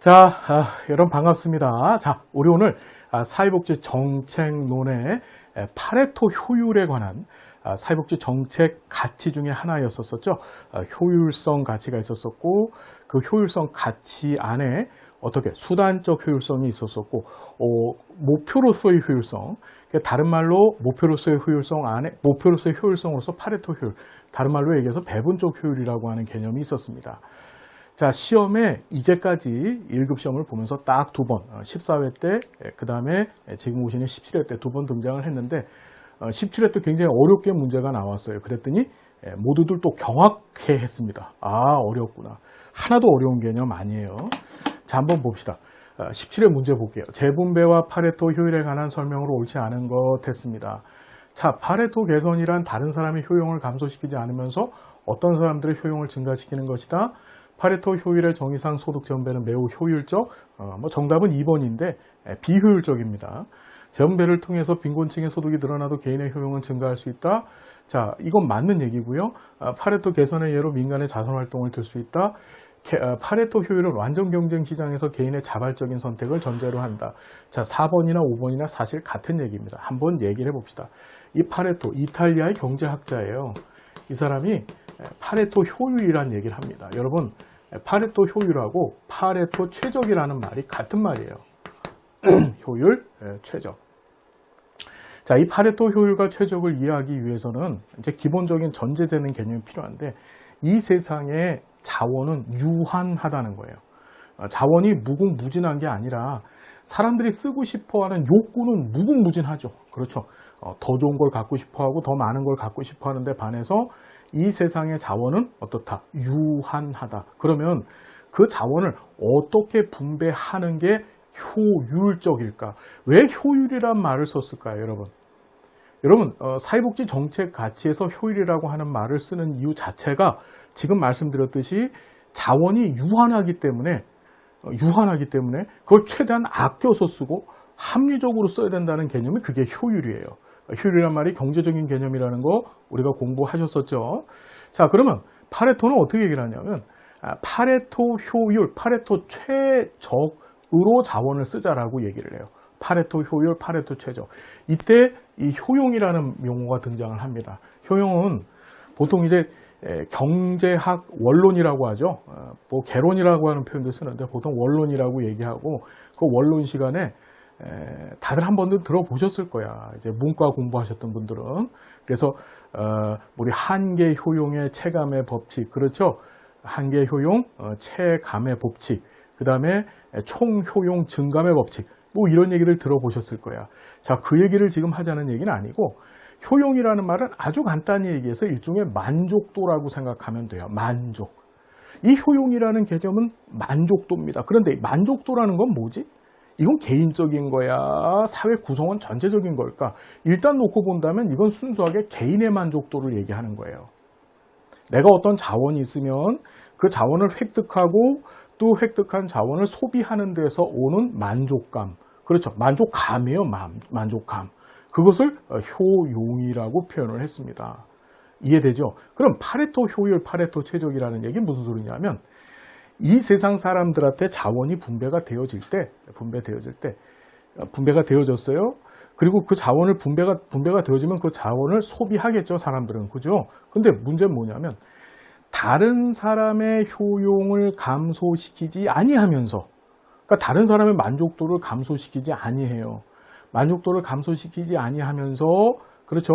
자, 여러분 반갑습니다. 자, 우리 오늘 사회복지 정책론의 파레토 효율에 관한 사회복지 정책 가치 중에 하나였었죠. 효율성 가치가 있었었고, 그 효율성 가치 안에 어떻게 수단적 효율성이 있었었고, 목표로서의 효율성, 다른 말로 목표로서의 효율성 안에 목표로서의 효율성으로서 파레토 효율, 다른 말로 얘기해서 배분적 효율이라고 하는 개념이 있었습니다. 자, 시험에 이제까지 1급 시험을 보면서 딱 두 번, 14회 때, 그 다음에 지금 오시는 17회 때 두 번 등장을 했는데, 17회 때 굉장히 어렵게 문제가 나왔어요. 그랬더니 모두들 또 경악해 했습니다. 아, 어렵구나. 하나도 어려운 개념 아니에요. 자, 한번 봅시다. 17회 문제 볼게요. 재분배와 파레토 효율에 관한 설명으로 옳지 않은 것 했습니다. 자, 파레토 개선이란 다른 사람의 효용을 감소시키지 않으면서 어떤 사람들의 효용을 증가시키는 것이다. 파레토 효율의 정의상 소득 전배는 매우 효율적, 정답은 2번인데 비효율적입니다. 전배를 통해서 빈곤층의 소득이 늘어나도 개인의 효용은 증가할 수 있다. 자, 이건 맞는 얘기고요. 파레토 개선의 예로 민간의 자선활동을 들 수 있다. 파레토 효율은 완전 경쟁 시장에서 개인의 자발적인 선택을 전제로 한다. 자, 4번이나 5번이나 사실 같은 얘기입니다. 한번 얘기를 해봅시다. 이 파레토, 이탈리아의 경제학자예요. 이 사람이 파레토 효율이라는 얘기를 합니다. 여러분, 파레토 효율하고 파레토 최적이라는 말이 같은 말이에요. 효율, 최적. 자, 이 파레토 효율과 최적을 이해하기 위해서는 이제 기본적인 전제되는 개념이 필요한데, 이 세상에 자원은 유한하다는 거예요. 자원이 무궁무진한 게 아니라 사람들이 쓰고 싶어하는 욕구는 무궁무진하죠. 그렇죠. 더 좋은 걸 갖고 싶어하고 더 많은 걸 갖고 싶어하는데 반해서 이 세상의 자원은 어떻다? 유한하다. 그러면 그 자원을 어떻게 분배하는 게 효율적일까? 왜 효율이란 말을 썼을까요, 여러분? 여러분, 사회복지 정책 가치에서 효율이라고 하는 말을 쓰는 이유 자체가 지금 말씀드렸듯이 자원이 유한하기 때문에 그걸 최대한 아껴서 쓰고 합리적으로 써야 된다는 개념이 그게 효율이에요. 효율이란 말이 경제적인 개념이라는 거 우리가 공부하셨었죠. 자, 그러면 파레토는 어떻게 얘기를 하냐면 파레토 효율, 파레토 최적으로 자원을 쓰자라고 얘기를 해요. 파레토 효율, 파레토 최적. 이때 이 효용이라는 용어가 등장을 합니다. 효용은 보통 이제 경제학 원론이라고 하죠. 뭐 개론이라고 하는 표현도 쓰는데 보통 원론이라고 얘기하고, 그 원론 시간에 다들 한 번도 들어보셨을 거야. 이제 문과 공부하셨던 분들은. 그래서 우리 한계 효용의 체감의 법칙, 그렇죠? 한계 효용, 체감의 법칙, 그 다음에 총 효용 증감의 법칙, 뭐 이런 얘기를 들어보셨을 거야. 자, 그 얘기를 지금 하자는 얘기는 아니고, 효용이라는 말은 아주 간단히 얘기해서 일종의 만족도라고 생각하면 돼요. 만족. 이 효용이라는 개념은 만족도입니다. 그런데 만족도라는 건 뭐지? 이건 개인적인 거야? 사회 구성원 전체적인 걸까? 일단 놓고 본다면 이건 순수하게 개인의 만족도를 얘기하는 거예요. 내가 어떤 자원이 있으면 그 자원을 획득하고 또 획득한 자원을 소비하는 데서 오는 만족감. 그렇죠. 만족감이에요. 만족감. 그것을 효용이라고 표현을 했습니다. 이해되죠? 그럼 파레토 효율, 파레토 최적이라는 얘기는 무슨 소리냐면, 이 세상 사람들한테 자원이 분배가 되어졌어요. 그리고 그 자원을 분배가 되어지면 그 자원을 소비하겠죠, 사람들은. 그죠? 근데 문제는 뭐냐면, 다른 사람의 효용을 감소시키지 아니하면서, 그러니까 다른 사람의 만족도를 감소시키지 아니해요. 만족도를 감소시키지 아니하면서, 그렇죠?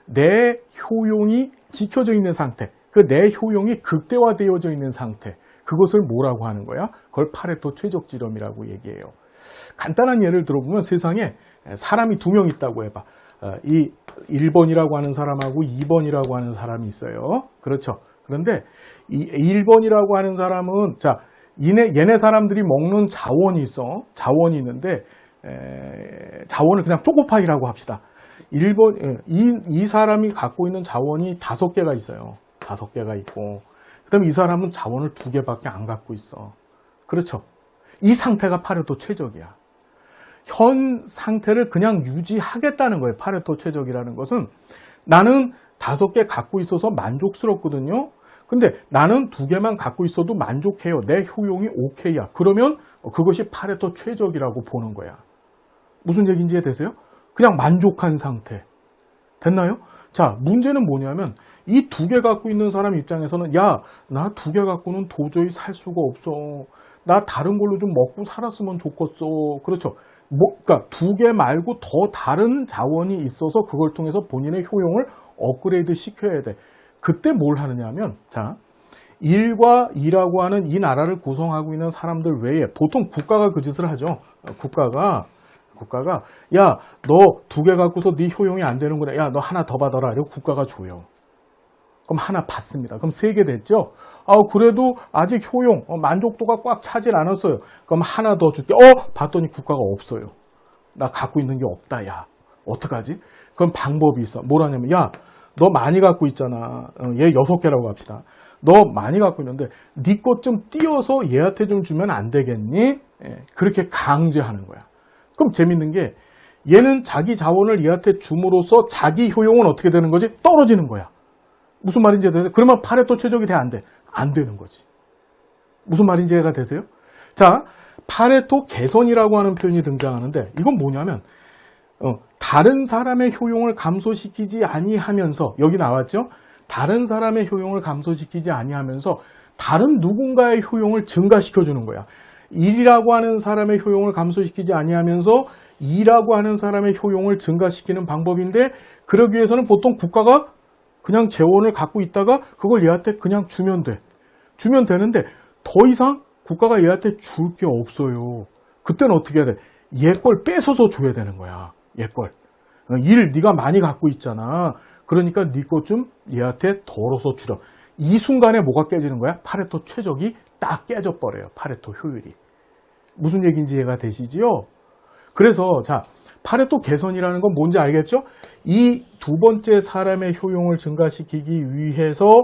내 효용이 지켜져 있는 상태, 그 내 효용이 극대화되어져 있는 상태, 그것을 뭐라고 하는 거야? 그걸 파레토 최적지름이라고 얘기해요. 간단한 예를 들어보면 세상에 사람이 두 명 있다고 해봐. 이 1번이라고 하는 사람하고 2번이라고 하는 사람이 있어요. 그렇죠? 그런데 이 1번이라고 하는 사람은, 자, 얘네 사람들이 먹는 자원이 있어. 자원이 있는데, 자원을 그냥 초코파이라고 합시다. 이 사람이 갖고 있는 자원이 5개가 있어요. 5개가 있고, 그 다음에 이 사람은 자원을 2개밖에 안 갖고 있어. 그렇죠? 이 상태가 파레토 최적이야. 현 상태를 그냥 유지하겠다는 거예요. 파레토 최적이라는 것은 나는 5개 갖고 있어서 만족스럽거든요. 근데 나는 2개만 갖고 있어도 만족해요. 내 효용이 오케이야. 그러면 그것이 파레토 최적이라고 보는 거야. 무슨 얘기인지 이해되세요? 그냥 만족한 상태. 됐나요? 자, 문제는 뭐냐면 이 두 개 갖고 있는 사람 입장에서는 야, 나 두 개 갖고는 도저히 살 수가 없어. 나 다른 걸로 좀 먹고 살았으면 좋겠어. 그렇죠. 그러니까 두 개 말고 더 다른 자원이 있어서 그걸 통해서 본인의 효용을 업그레이드 시켜야 돼. 그때 뭘 하느냐 하면, 자, 1과 2라고 하는 이 나라를 구성하고 있는 사람들 외에 보통 국가가 그 짓을 하죠. 국가가 야, 너 두 개 갖고서 네 효용이 안 되는구나. 야, 너 하나 더 받아라. 이러고 국가가 줘요. 그럼 하나 받습니다. 그럼 3개 됐죠? 그래도 아직 효용, 만족도가 꽉 차질 않았어요. 그럼 하나 더 줄게. 봤더니 국가가 없어요. 나 갖고 있는 게 없다, 야. 어떡하지? 그럼 방법이 있어. 뭐라냐면, 야, 너 많이 갖고 있잖아. 얘 6개라고 합시다. 너 많이 갖고 있는데, 네 것 좀 띄어서 얘한테 좀 주면 안 되겠니? 그렇게 강제하는 거야. 그럼 재밌는 게, 얘는 자기 자원을 얘한테 줌으로써 자기 효용은 어떻게 되는 거지? 떨어지는 거야. 무슨 말인지 이해되세요? 그러면 파레토 최적이 돼? 안 돼? 안 되는 거지. 무슨 말인지 이해가 되세요? 자, 파레토 개선이라고 하는 표현이 등장하는데 이건 뭐냐면 다른 사람의 효용을 감소시키지 아니하면서 여기 나왔죠? 다른 사람의 효용을 감소시키지 아니하면서 다른 누군가의 효용을 증가시켜주는 거야. 1이라고 하는 사람의 효용을 감소시키지 아니하면서 2라고 하는 사람의 효용을 증가시키는 방법인데 그러기 위해서는 보통 국가가 그냥 재원을 갖고 있다가 그걸 얘한테 그냥 주면 돼. 주면 되는데 더 이상 국가가 얘한테 줄 게 없어요. 그때는 어떻게 해야 돼? 얘 걸 뺏어서 줘야 되는 거야. 얘 걸. 네가 많이 갖고 있잖아. 그러니까 네 것 좀 얘한테 덜어서 주려. 이 순간에 뭐가 깨지는 거야? 파레토 최적이 딱 깨져버려요. 파레토 효율이. 무슨 얘기인지 이해가 되시지요? 그래서 자, 파레토 개선이라는 건 뭔지 알겠죠? 이 두 번째 사람의 효용을 증가시키기 위해서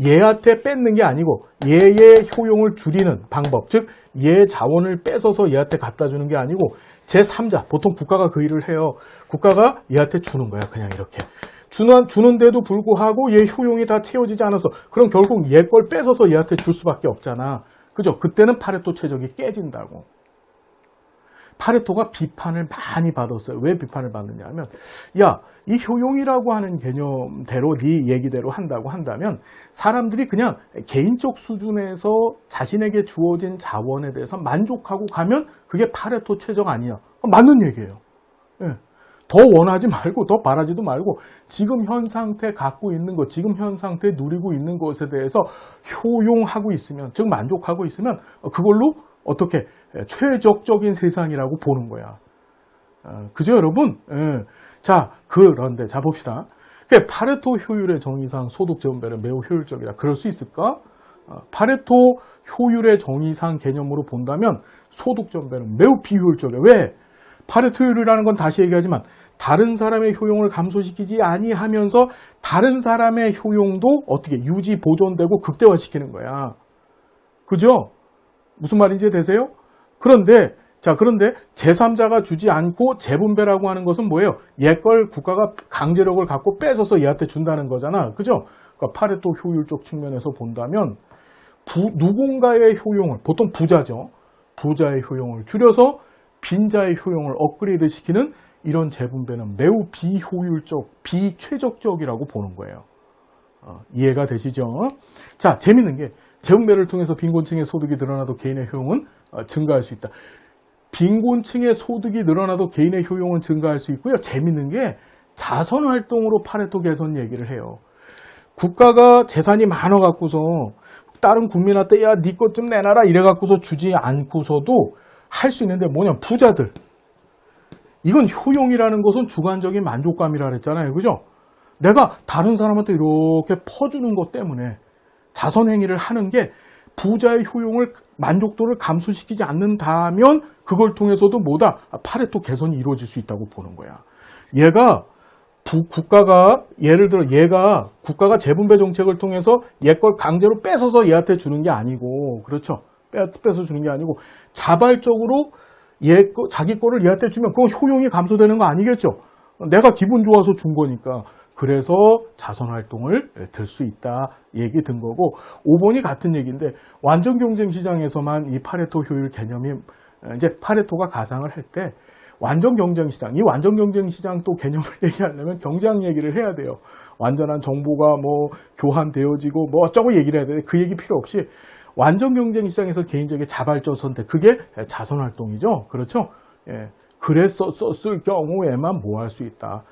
얘한테 뺏는 게 아니고 얘의 효용을 줄이는 방법, 즉 얘의 자원을 뺏어서 얘한테 갖다 주는 게 아니고 제3자, 보통 국가가 그 일을 해요. 국가가 얘한테 주는 거야. 그냥 이렇게. 주는데도 불구하고 얘 효용이 다 채워지지 않았어. 그럼 결국 얘 걸 뺏어서 얘한테 줄 수밖에 없잖아. 그죠? 그때는 파레토 최적이 깨진다고. 파레토가 비판을 많이 받았어요. 왜 비판을 받느냐 하면 야, 이 효용이라고 하는 개념대로 네 얘기대로 한다고 한다면 사람들이 그냥 개인적 수준에서 자신에게 주어진 자원에 대해서 만족하고 가면 그게 파레토 최적 아니야. 맞는 얘기예요. 예. 더 원하지 말고 더 바라지도 말고 지금 현 상태 갖고 있는 것, 지금 현 상태 누리고 있는 것에 대해서 효용하고 있으면, 즉 만족하고 있으면 그걸로 어떻게 최적적인 세상이라고 보는 거야. 그죠, 여러분? 예. 자, 그런데 자 봅시다. 파레토 효율의 정의상 소득 재분배는 매우 효율적이다. 그럴 수 있을까? 파레토 효율의 정의상 개념으로 본다면 소득 재분배는 매우 비효율적이야. 왜? 파레토 효율이라는 건 다시 얘기하지만 다른 사람의 효용을 감소시키지 아니하면서 다른 사람의 효용도 어떻게 유지, 보존되고 극대화시키는 거야. 그죠? 무슨 말인지 되세요? 그런데 제3자가 주지 않고 재분배라고 하는 것은 뭐예요? 얘 걸 국가가 강제력을 갖고 뺏어서 얘한테 준다는 거잖아. 그죠? 그러니까 파레토 효율적 측면에서 본다면 누군가의 효용을, 보통 부자죠. 부자의 효용을 줄여서 빈자의 효용을 업그레이드 시키는 이런 재분배는 매우 비효율적, 비최적적이라고 보는 거예요. 이해가 되시죠? 자, 재밌는 게 재분배를 통해서 빈곤층의 소득이 늘어나도 개인의 효용은 증가할 수 있다. 빈곤층의 소득이 늘어나도 개인의 효용은 증가할 수 있고요. 재밌는 게 자선활동으로 파레토 개선 얘기를 해요. 국가가 재산이 많아 갖고서 다른 국민한테 야, 네 것 좀 내놔라 이래 갖고서 주지 않고서도 할 수 있는데 뭐냐, 부자들. 이건 효용이라는 것은 주관적인 만족감이라 그랬잖아요. 그죠? 내가 다른 사람한테 이렇게 퍼주는 것 때문에 자선행위를 하는 게 부자의 효용을, 만족도를 감소시키지 않는다면 그걸 통해서도 뭐다? 파레토 개선이 이루어질 수 있다고 보는 거야. 국가가, 예를 들어 얘가 국가가 재분배 정책을 통해서 얘 걸 강제로 뺏어서 얘한테 주는 게 아니고, 그렇죠? 뺏어 주는 게 아니고 자발적으로 자기 거를 얘한테 주면 그건 효용이 감소되는 거 아니겠죠? 내가 기분 좋아서 준 거니까. 그래서 자선활동을 들 수 있다 얘기 든 거고, 5번이 같은 얘기인데 완전 경쟁 시장에서만 이 파레토 효율 개념이 이제 파레토가 가상을 할 때 완전 경쟁 시장, 이 완전 경쟁 시장 또 개념을 얘기하려면 경제학 얘기를 해야 돼요. 완전한 정보가 뭐 교환되어지고 뭐 어쩌고 얘기를 해야 되는데 그 얘기 필요 없이 완전 경쟁 시장에서 개인적인 자발적 선택, 그게 자선활동이죠. 그렇죠? 예. 그랬었을 경우에만 뭐 할 수 있다.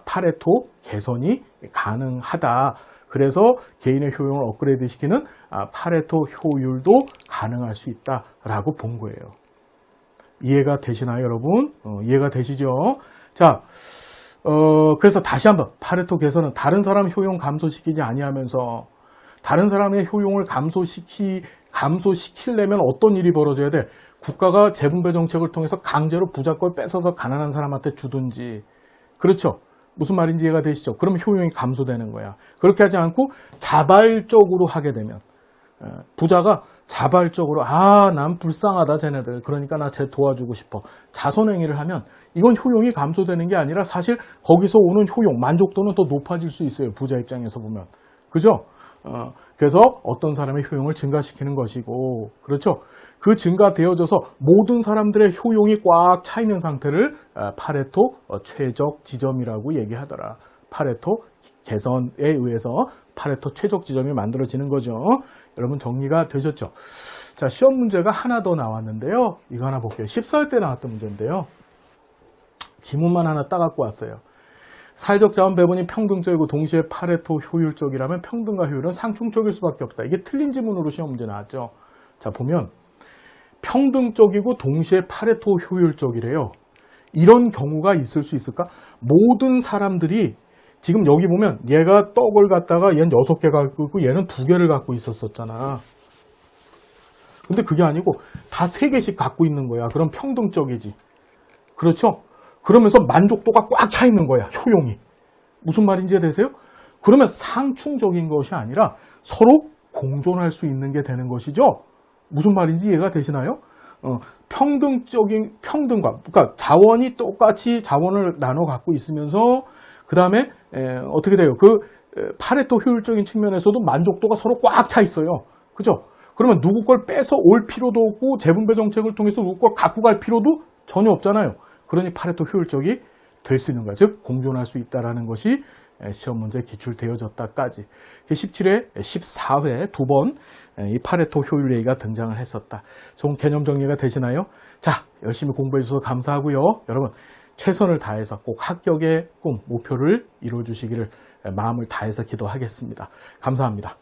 파레토 개선이 가능하다. 그래서 개인의 효용을 업그레이드 시키는 파레토 효율도 가능할 수 있다라고 본 거예요. 이해가 되시나요, 여러분? 이해가 되시죠? 자, 그래서 다시 한번 파레토 개선은 다른 사람 효용 감소시키지 아니하면서 다른 사람의 효용을 감소시키려면 어떤 일이 벌어져야 돼? 국가가 재분배 정책을 통해서 강제로 부자 걸 뺏어서 가난한 사람한테 주든지. 그렇죠? 무슨 말인지 이해가 되시죠? 그럼 효용이 감소되는 거야. 그렇게 하지 않고 자발적으로 하게 되면 부자가 자발적으로 난 불쌍하다 쟤네들, 그러니까 나 쟤 도와주고 싶어, 자선행위를 하면 이건 효용이 감소되는 게 아니라 사실 거기서 오는 효용, 만족도는 더 높아질 수 있어요. 부자 입장에서 보면. 그죠? 그래서 어떤 사람의 효용을 증가시키는 것이고, 그렇죠? 그 증가되어져서 모든 사람들의 효용이 꽉 차 있는 상태를 파레토 최적 지점이라고 얘기하더라. 파레토 개선에 의해서 파레토 최적 지점이 만들어지는 거죠. 여러분 정리가 되셨죠? 자, 시험 문제가 하나 더 나왔는데요. 이거 하나 볼게요. 14회 때 나왔던 문제인데요. 지문만 하나 따갖고 왔어요. 사회적 자원 배분이 평등적이고 동시에 파레토 효율적이라면 평등과 효율은 상충적일 수밖에 없다. 이게 틀린 지문으로 시험 문제 나왔죠. 자, 보면 평등적이고 동시에 파레토 효율적이래요. 이런 경우가 있을 수 있을까? 모든 사람들이 지금 여기 보면 얘가 떡을 갖다가 얘는 6개 갖고 있고 얘는 2개를 갖고 있었잖아. 근데 그게 아니고 다 3개씩 갖고 있는 거야. 그럼 평등적이지. 그렇죠? 그러면서 만족도가 꽉 차 있는 거야, 효용이. 무슨 말인지 되세요? 그러면 상충적인 것이 아니라 서로 공존할 수 있는 게 되는 것이죠. 무슨 말인지 이해가 되시나요? 평등과, 그러니까 자원이 똑같이 자원을 나눠 갖고 있으면서 그 다음에 어떻게 돼요? 그 파레토 효율적인 측면에서도 만족도가 서로 꽉 차 있어요. 그죠? 그러면 누구 걸 뺏어 올 필요도 없고 재분배 정책을 통해서 누구 걸 갖고 갈 필요도 전혀 없잖아요. 그러니 파레토 효율적이 될 수 있는 거야. 즉 공존할 수 있다는 것이 시험 문제에 기출되어졌다까지. 17회, 14회 두 번 이 파레토 효율 얘기가 등장을 했었다. 좋은 개념 정리가 되시나요? 자, 열심히 공부해 주셔서 감사하고요. 여러분 최선을 다해서 꼭 합격의 꿈, 목표를 이루어 주시기를 마음을 다해서 기도하겠습니다. 감사합니다.